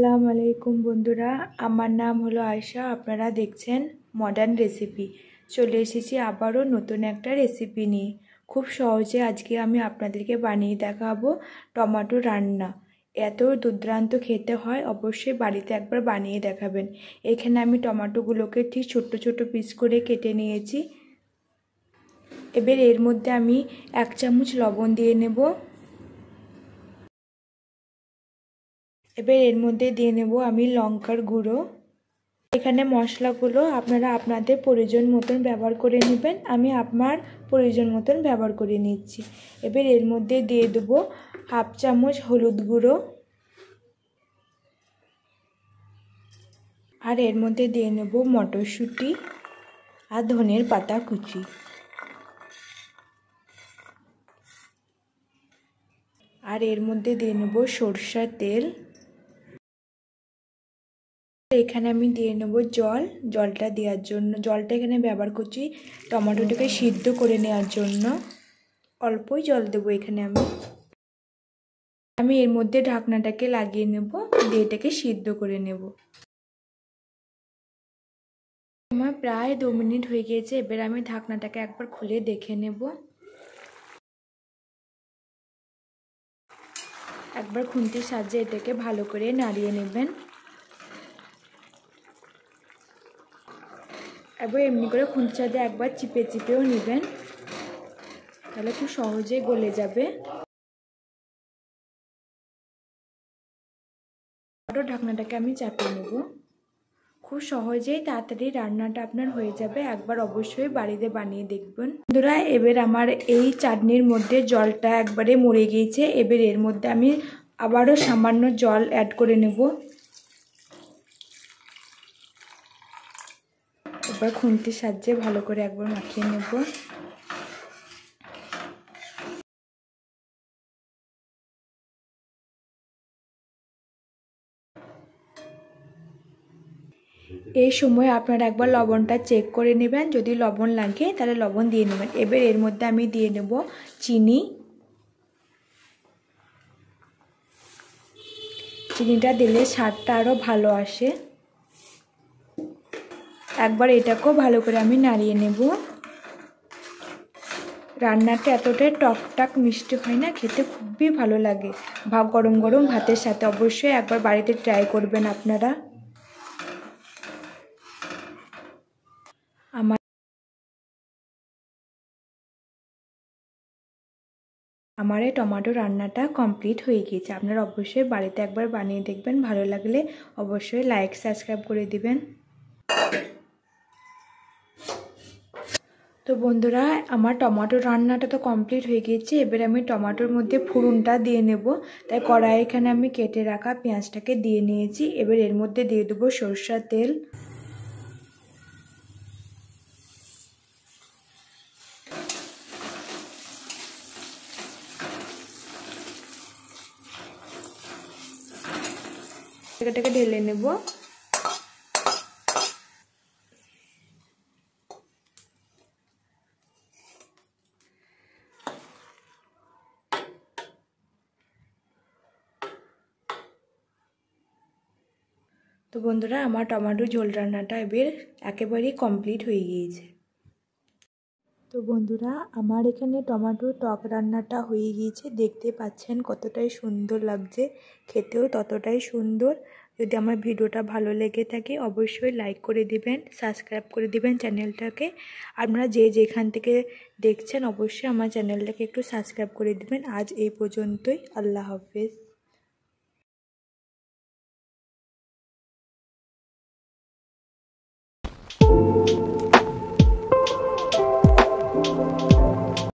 আসসালামু আলাইকুম বন্ধুরা, আমার নাম হলো আয়শা। আপনারা দেখছেন মডার্ন রেসিপি। চলে এসেছি আবারও নতুন একটা রেসিপি নিয়ে। খুব সহজে আজকে আমি আপনাদেরকে বানিয়ে দেখাবো টমেটো রান্না। এত দুর্দান্ত খেতে হয়, অবশ্যই বাড়িতে একবার বানিয়ে দেখাবেন। এখানে আমি টমেটোগুলোকে ঠিক ছোট্ট ছোট্ট পিস করে কেটে নিয়েছি। এবার এর মধ্যে আমি 1 চামচ লবণ দিয়ে নেব। এবার এর মধ্যে দিয়ে নেব আমি লঙ্কার গুঁড়ো। এখানে মশলাগুলো আপনারা আপনাদের প্রয়োজন মতন ব্যবহার করে নেবেন। আমি আমার প্রয়োজন মতন ব্যবহার করে নিচ্ছি। এবার এর মধ্যে দিয়ে দেব 1/2 চামচ হলুদ গুঁড়ো, আর এর মধ্যে দিয়ে নেব মটরশুঁটি আর ধনের পাতা কুচি, আর এর মধ্যে দিয়ে নেব সরষের তেল। এখানে আমি দিয়ে নেব জলটা দেওয়ার জন্য। জলটা এখানে ব্যবহার করছি টমেটোটাকে সিদ্ধ করে নেওয়ার জন্য। অল্পই জল দেবো এখানে আমি এর মধ্যে ঢাকনাটাকে লাগিয়ে নেব, দিয়ে এটাকে সিদ্ধ করে নেব। আমার প্রায় 2 মিনিট হয়ে গিয়েছে। এবার আমি ঢাকনাটাকে একবার খুলে দেখে নেব। একবার খুন্তির সাহায্যে এটাকে ভালো করে নাড়িয়ে নেবেন। এবার এমনি করে খুন্তির সাহায্যে একবার চিপেও নেবেন, তাহলে খুব সহজেই গলে যাবে। ঢাকনাটাকে আমি চাপিয়ে নেব। খুব সহজেই তাড়াতাড়ি রান্নাটা আপনার হয়ে যাবে। একবার অবশ্যই বাড়িতে বানিয়ে দেখবেন বন্ধুরা। এবার আমার এই চাটনির মধ্যে জলটা একবারে মরে গিয়েছে। এবার এর মধ্যে আমি আবারও সামান্য জল অ্যাড করে নেব। এবার খুন্তির সাহায্যে ভালো করে একবার মাখিয়ে নেব। এই সময় আপনারা একবার লবণটা চেক করে নেবেন। যদি লবণ লাগে তাহলে লবণ দিয়ে নেবেন। এবার এর মধ্যে আমি দিয়ে নেব চিনি। চিনিটা দিলে স্বাদটা আরও ভালো আসে। একবার এটাকেও ভালো করে আমি নাড়িয়ে নেব। রান্নাটা এতটাই টকটাক মিষ্টি হয় না, খেতে খুবই ভালো লাগে গরম গরম ভাতের সাথে। অবশ্যই একবার বাড়িতে ট্রাই করবেন আপনারা। আমার এই টমেটো রান্নাটা কমপ্লিট হয়ে গিয়েছে। আপনারা অবশ্যই বাড়িতে একবার বানিয়ে দেখবেন। ভালো লাগলে অবশ্যই লাইক সাবস্ক্রাইব করে দিবেন। তো বন্ধুরা, আমার টমেটো রান্নাটা তো কমপ্লিট হয়ে গিয়েছে। এবার আমি টমেটোর মধ্যে ফোড়নটা দিয়ে নেব। তাই কড়াই এখানে আমি কেটে রাখা পেঁয়াজটাকে দিয়ে নিয়েছি। এবার এর মধ্যে দিয়ে দেবো সরষের তেল, এটাকে ঢেলে নেব। তো বন্ধুরা, আমার টমেটো ঝোল রান্নাটা এবার একেবারেই কমপ্লিট হয়ে গিয়েছে। তো বন্ধুরা, আমার এখানে টমেটো টক রান্নাটা হয়ে গিয়েছে। দেখতে পাচ্ছেন কতটাই সুন্দর লাগছে, খেতেও ততটাই সুন্দর। যদি আমার ভিডিওটা ভালো লেগে থাকে অবশ্যই লাইক করে দিবেন, সাবস্ক্রাইব করে দিবেন চ্যানেলটাকে। আপনারা যে যেখান থেকে দেখছেন অবশ্যই আমার চ্যানেলটাকে একটু সাবস্ক্রাইব করে দিবেন। আজ এই পর্যন্তই। আল্লাহ হাফেজ।